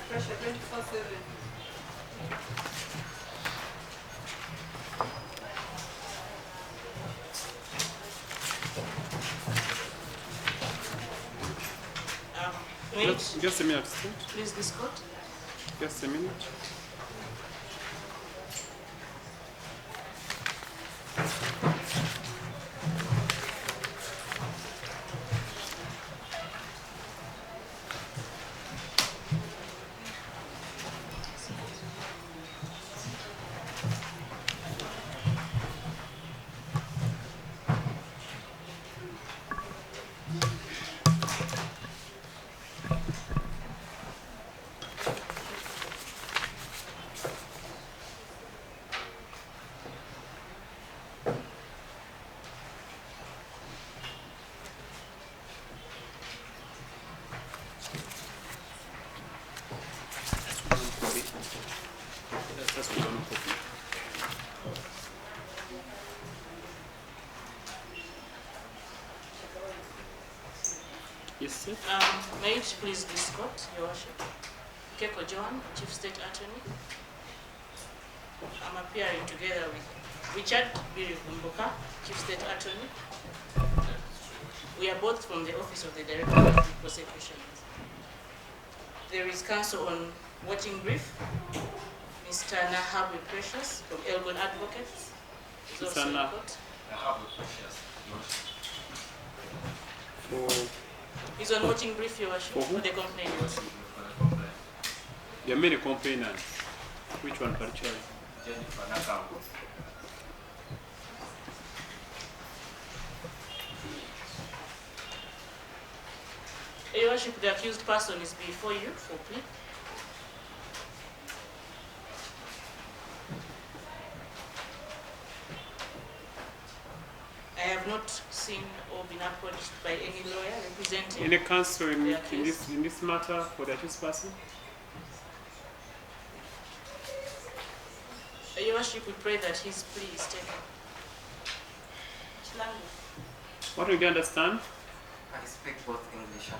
pressure 24/7. Just a minute. Please, this court. Just a minute. That's one copy. Yes, sir. May it please this court, Your Worship. Keko John, Chief State Attorney. I'm appearing together with Richard Birigumbuka, Chief State Attorney. We are both from the Office of the Director of the Prosecution. There is counsel on watching brief, Mr. Nahabwe Precious from Elgon Advocates. Is also in court. Nahabwe Precious. He's on watching brief, Your Worship, for the complainant. There are many complainants. Which one particularly? Jennifer Nakambo. Your Worship, the accused person is before you for plea. I have not seen or been approached by any lawyer representing Any counsel in accused. this matter for the accused person? Your Worship, we pray that his plea is taken. Which language? What do you understand? I speak both English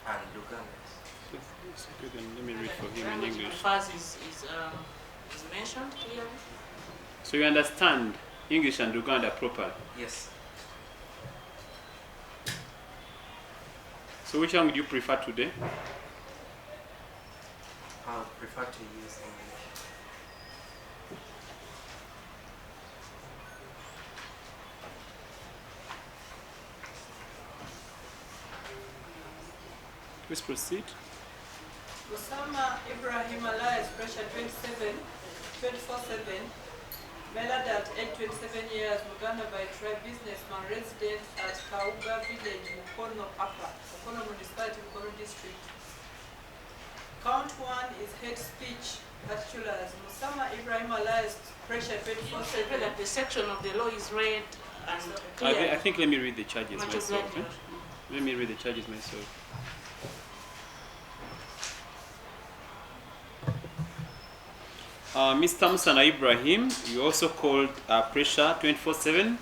and Luganda. Okay, then let me read for him in Language he English. prefers is mentioned clearly. So you understand English and Uganda properly? Yes. So which one would you prefer today? I would prefer to use English. Please proceed. Osama Ibrahim Alias, pressure 24/7, male adult, age 27 years, Muganda by tribe, businessman, resident at Kauga village, Mukono Upper, Mukono municipality, Mukono district. Count 1 is hate speech, particulars. Osama Ibrahim Alias, pressure You pray 24/7. that the section of the law is read and I clear. think let me read the charges Much myself. obliged, Let me read the charges myself. Mr. Musana Ibrahim, you also called pressure 24/7.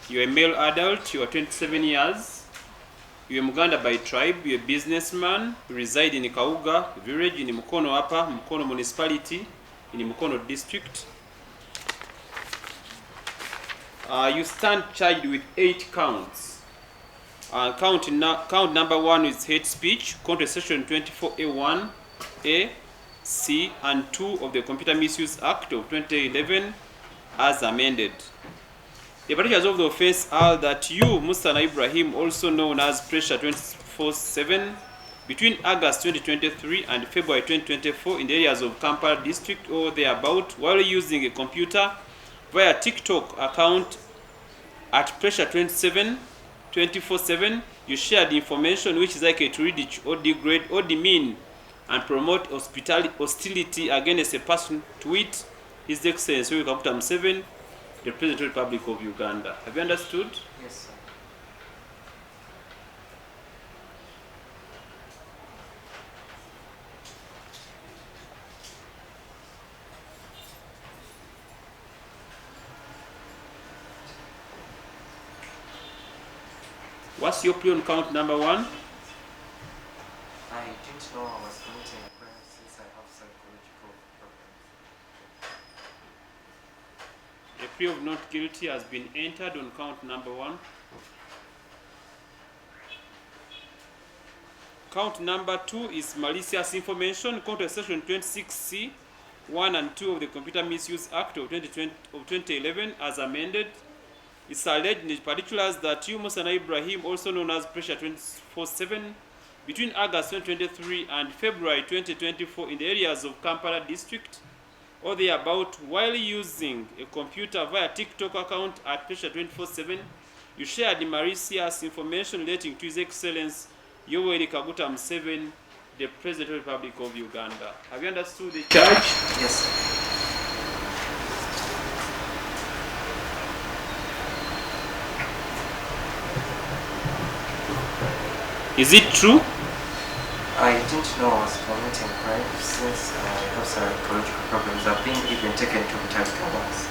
You're a male adult, you are 27 years. You're a Muganda by tribe, you're a businessman, you reside in Kauga village in Mukono Upper, Mukono municipality, in Mukono district. You stand charged with 8 counts. Count number 1 is hate speech, contrary section 24A1A, C and 2 of the Computer Misuse Act of 2011 as amended. The particulars of the offense are that you, Musana Ibrahim, also known as Pressure 24/7, between August 2023 and February 2024 in the areas of Kampala district or thereabout, while using a computer via TikTok account at Pressure 24/7, you shared information which is likely to ridicule or degrade or demean and promote hostility against a person, to it, His Excellency Kaguta Museveni, the President of the Republic of Uganda. Have you understood? Yes, sir. What's your plea on count number 1? I I didn't know I was committing a crime since I have psychological problems. A plea of not guilty has been entered on count number 1. Count number 2 is malicious information, according to section 26C, 1 and 2 of the Computer Misuse Act of 2011 as amended. It's alleged in the particulars that you, Musa Ibrahim, also known as Pressure 24/7, between August 2023 and February 2024 in the areas of Kampala district or thereabout, while using a computer via TikTok account at Pressure 24/7, you shared malicious information relating to His Excellency Yoweri Kaguta Museveni, the President of the Republic of Uganda. Have you understood the charge? Yes, sir. Is it true? I didn't know I was committing crime since I have psychological problems. I've been even taken to Mukaziwe once.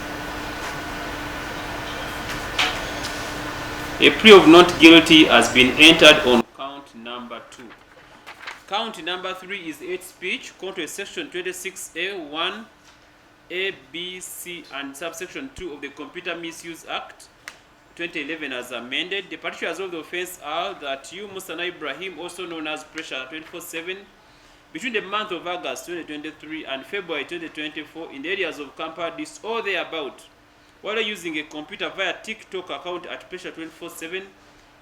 A plea of not guilty has been entered on count number 2. Count number 3 is hate speech, according to section 26A, 1, A, B, C, and subsection 2 of the Computer Misuse Act 2011 as amended. The particulars of the offense are that you, Musa Ibrahim, also known as Pressure 24/7, between the month of August 2023 and February 2024 in the areas of Kampala district or thereabout, while using a computer via TikTok account at Pressure 24/7,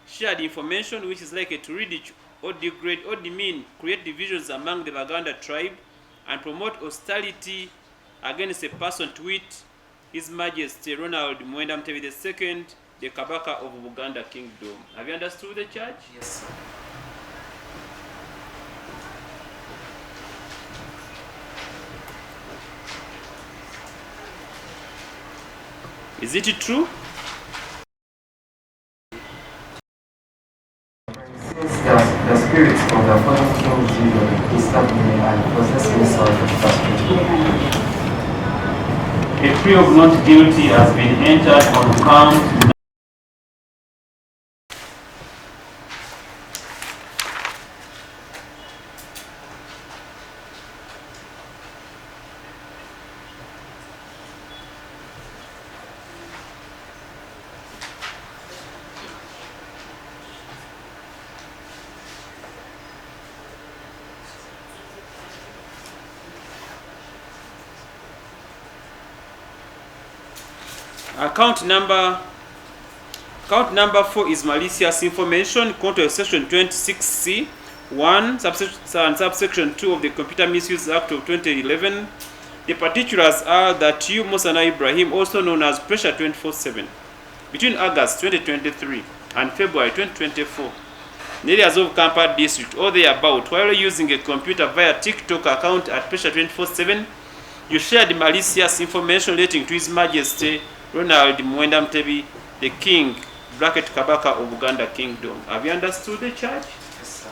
shared information which is likely to ridicule or degrade or demean, create divisions among the Baganda tribe, and promote hostility against a person to wit, His Majesty Ronald Muwenda Mutebi II, the Kabaka of Buganda Kingdom. Have you understood the charge? Yes, sir. Is it true? Since the spirits of the fallen king Zero disturbed me and possessed me so I was frustrated. A plea of not guilty has been entered on count. Count number 4 is malicious information, according to section 26C, 1 and subsection 2 of the Computer Misuse Act of 2011. The particulars are that you, Musa Ibrahim, also known as Pressure 24/7, between August 2023 and February 2024, in areas of Kampala district or thereabout, while using a computer via TikTok account at Pressure 24/7, you shared malicious information relating to His Majesty Ronald Muwenda Mutebi, the King, Kabaka of Buganda Kingdom. Have you understood the charge? Yes, sir.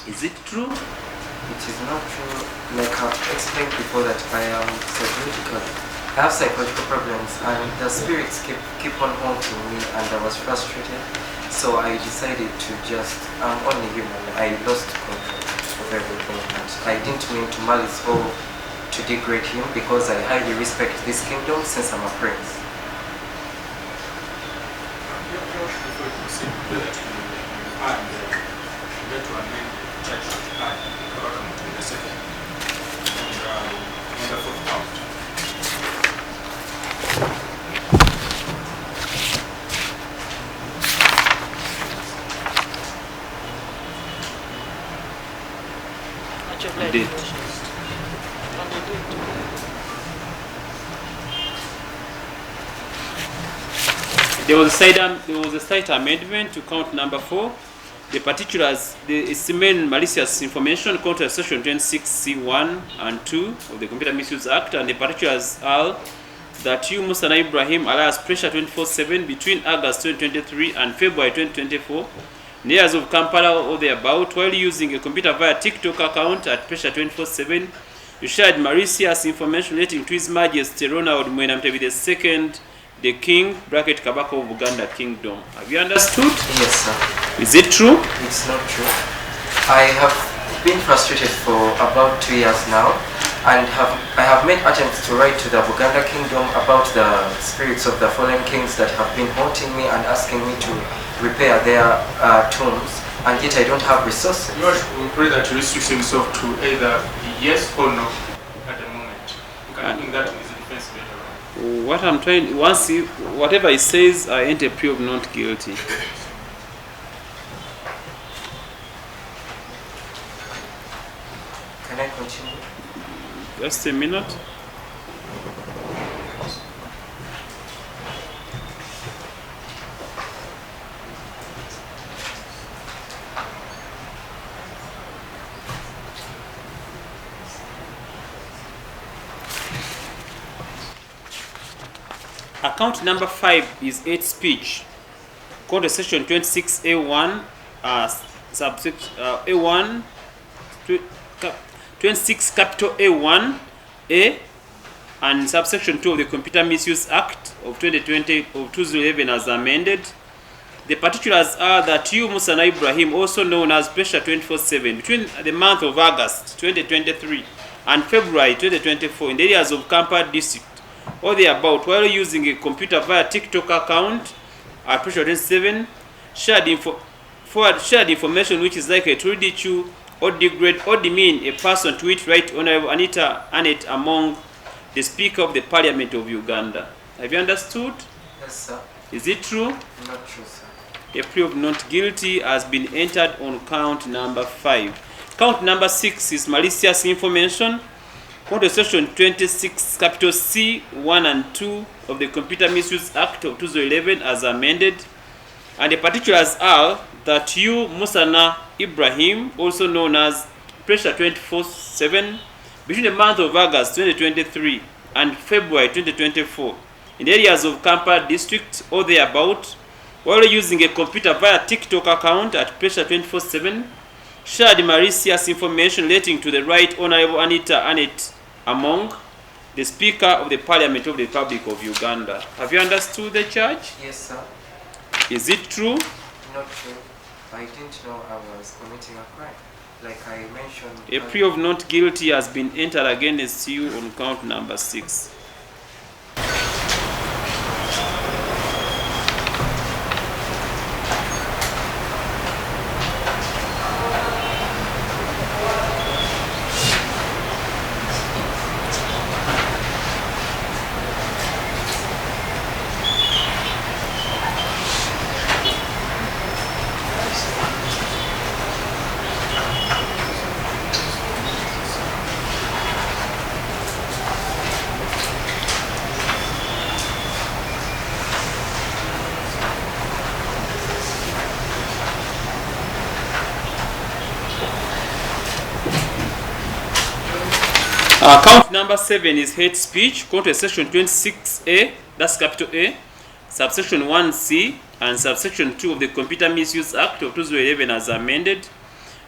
Is it true? It is not true. Like I've explained before that I have psychological problems and the spirits keep on haunting me and I was frustrated. So I decided to I'm only human. I lost control of everything and I didn't mean to malice or to degrade him because I highly respect this kingdom since I'm a prince. Did. There was a slight amendment to count number 4. The particulars, the main malicious information, according to section 26C1 and 2 of the Computer Misuse Act, and the particulars are that you, Musa Ibrahim, alias Pressure 24/7, between August 2023 and February 2024, in the areas of Kampala or thereabout, while using a computer via TikTok account at Pressure 24/7, you shared malicious information relating to His Majesty Ronald Muwenda Mutebi II, the King, Kabaka of Buganda Kingdom. Have you understood? Yes, sir. Is it true? It's not true. I have been frustrated for about 2 years now, and I have made attempts to write to the Buganda Kingdom about the spirits of the fallen kings that have been haunting me and asking me to repair their tombs, and yet I don't have resources. You should pray that you restrict himself to either yes or no at the moment. You can think that is a defense later on. What I'm trying, whatever he says, I enter a plea of not guilty. Can I continue? Just a minute. Account number 5 is hate speech. According to section 26A1, subsection A1, 26 capital A1, A, and subsection 2 of the Computer Misuse Act of 2020 of 2011 as amended. The particulars are that you, Musa Ibrahim, also known as Pressure 24/7, between the month of August 2023 and February 2024 in the areas of Kampala district or thereabout, while using a computer via TikTok account at Pressure 27, shared information which is likely to ridicule or degrade or demean a person, to it Right Honorable Anita Annette among the Speaker of the Parliament of Uganda. Have you understood? Yes, sir. Is it true? Not true, sir. A plea of not guilty has been entered on count number 5. Count number 6 is malicious information. According to section 26 capital C 1 and 2 of the Computer Misuse Act of 2011 as amended, and the particulars are that you, Musana Ibrahim, also known as Pressure 24/7, between the month of August 2023 and February 2024 in the areas of Kampala district or thereabout, while using a computer via TikTok account at Pressure 24/7, shared malicious information relating to the Right Honorable Anita Annette among the Speaker of the Parliament of the Republic of Uganda. Have you understood the charge? Yes, sir. Is it true? Not true. I didn't know I was committing a crime. Like I mentioned... A plea of not guilty has been entered against you on count number 6. Count number 7 is hate speech. According to section 26A, that's capital A, subsection 1C, and subsection 2 of the Computer Misuse Act of 2011 as amended.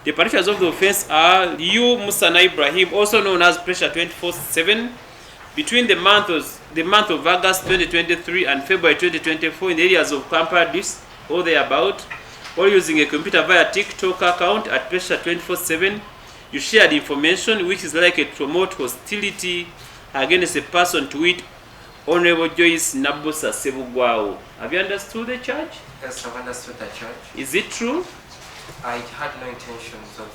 The particulars of the offense are you, Musa Ibrahim, also known as Pressure 24/7, between the month of August 2023 and February 2024 in the areas of Kampala district or thereabout, or using a computer via TikTok account at Pressure 24/7. You shared information which is likely to promote hostility against a person, to it Honorable Joyce Nabosa Sebugwao. Have you understood the charge? Yes, I've understood the charge. Is it true? I had no intentions of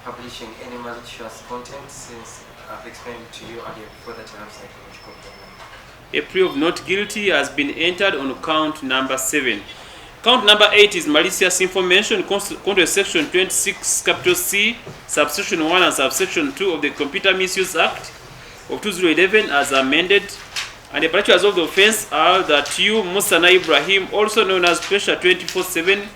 publishing any malicious content, since I've explained to you earlier before that I have psychological problems. A plea of not guilty has been entered on count number 7. Count number 8 is malicious information. According to section 26 capital C, subsection 1 and subsection 2 of the Computer Misuse Act of 2011 as amended. And the particulars of the offense are that you, Musa Ibrahim, also known as Pressure 24/7,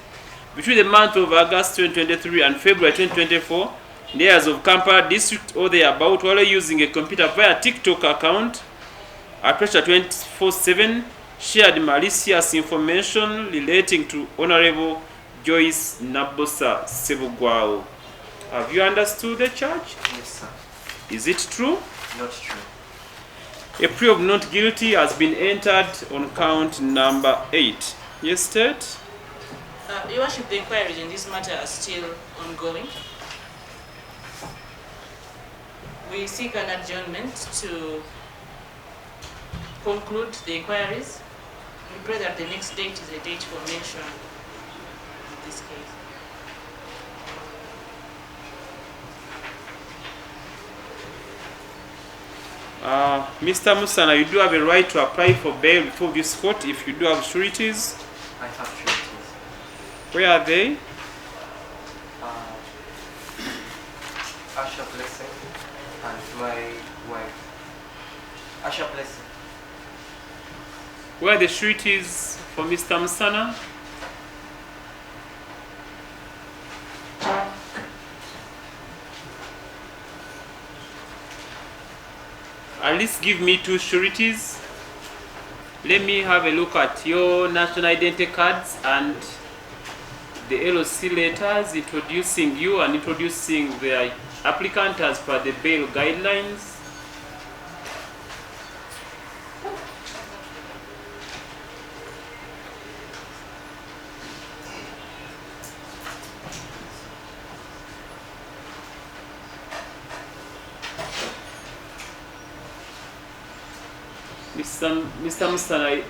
between the month of August 2023 and February 2024 in the areas of Kampala district or thereabout, while using a computer via TikTok account at Pressure 24/7, shared malicious information relating to Honorable Joyce Nabosa Sebugwao. Have you understood the charge? Yes, sir. Is it true? Not true. A plea of not guilty has been entered on count number 8. Yes, State? Your Worship, the inquiries in this matter are still ongoing. We seek an adjournment to conclude the inquiries. We pray that the next date is a date for mention in this case. Mr. Musana, you do have a right to apply for bail before this court if you do have sureties. I have sureties. Where are they? Asha Blessing and my wife. Asha Blessing. Where are the sureties for Mr. Musana? At least give me 2 sureties. Let me have a look at your national identity cards and the LOC letters introducing you and introducing the applicant as per the bail guidelines. Mr. Musana,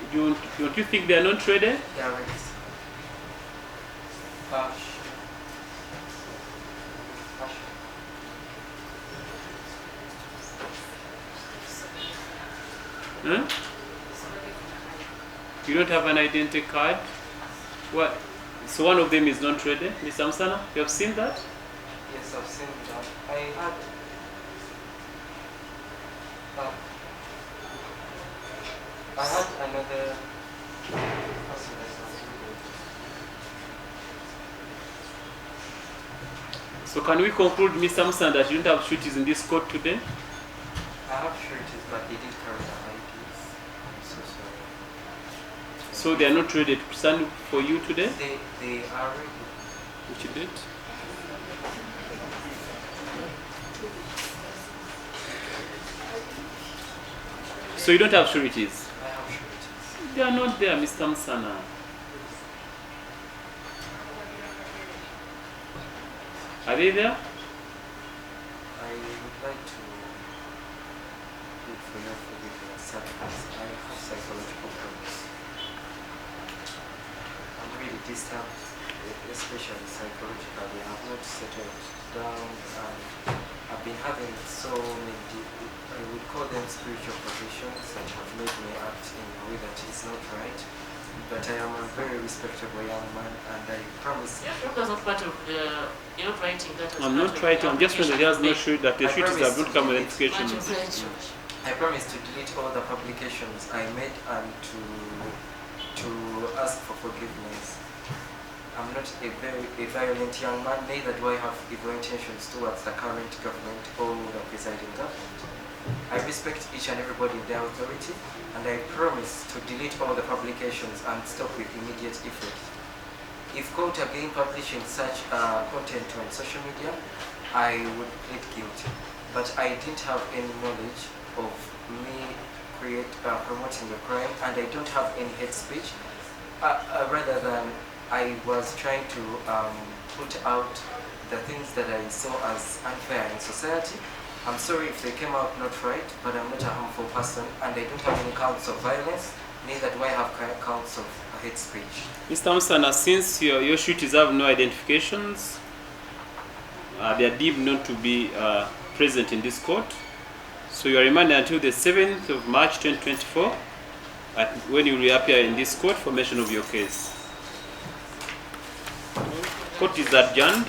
don't you think they are not ready? They are ready. Huh? You don't have an identity card? What? So one of them is not ready? Mr. Musana, you have seen that? Yes, I've seen that. I had another person that was reading. So can we conclude, Mr. Musana, that you don't have sureties in this court today? I have sureties, but they didn't carry the IDs. I'm so sorry. So they are not ready to stand for you today? They are ready. Which date? So you don't have sureties? I have sureties. They are not there, Mr. Musana. Are they there? I would like to look for your forgiveness because I have psychological problems. I'm really disturbed, especially psychologically. I have not settled down and I've been having so many, I would call them spiritual positions that have made me act in a way that is not right. But I am a very respectable young man and I promise. That's not part of the, you're not writing that. I'm not writing, I'm just saying that there's no shoot, that the sureties have not come with identification. I promise to delete all the publications I made and to ask for forgiveness. I'm not a violent young man, neither do I have evil intentions towards the current government or the presiding government. I respect each and everybody in their authority, and I promise to delete all the publications and stop with immediate effect. If caught again publishing such content on social media, I would plead guilty. But I didn't have any knowledge of me promoting a crime, and I don't have any hate speech, rather than I was trying to put out the things that I saw as unfair in society. I'm sorry if they came out not right, but I'm not a harmful person and I don't have any counts of violence, neither do I have counts of hate speech. Mr. Musana, since your sureties have no identifications, they are deemed not to be present in this court. So you are remanded until the 7th of March 2024, when you will reappear in this court for mention of your case. Court is adjourned.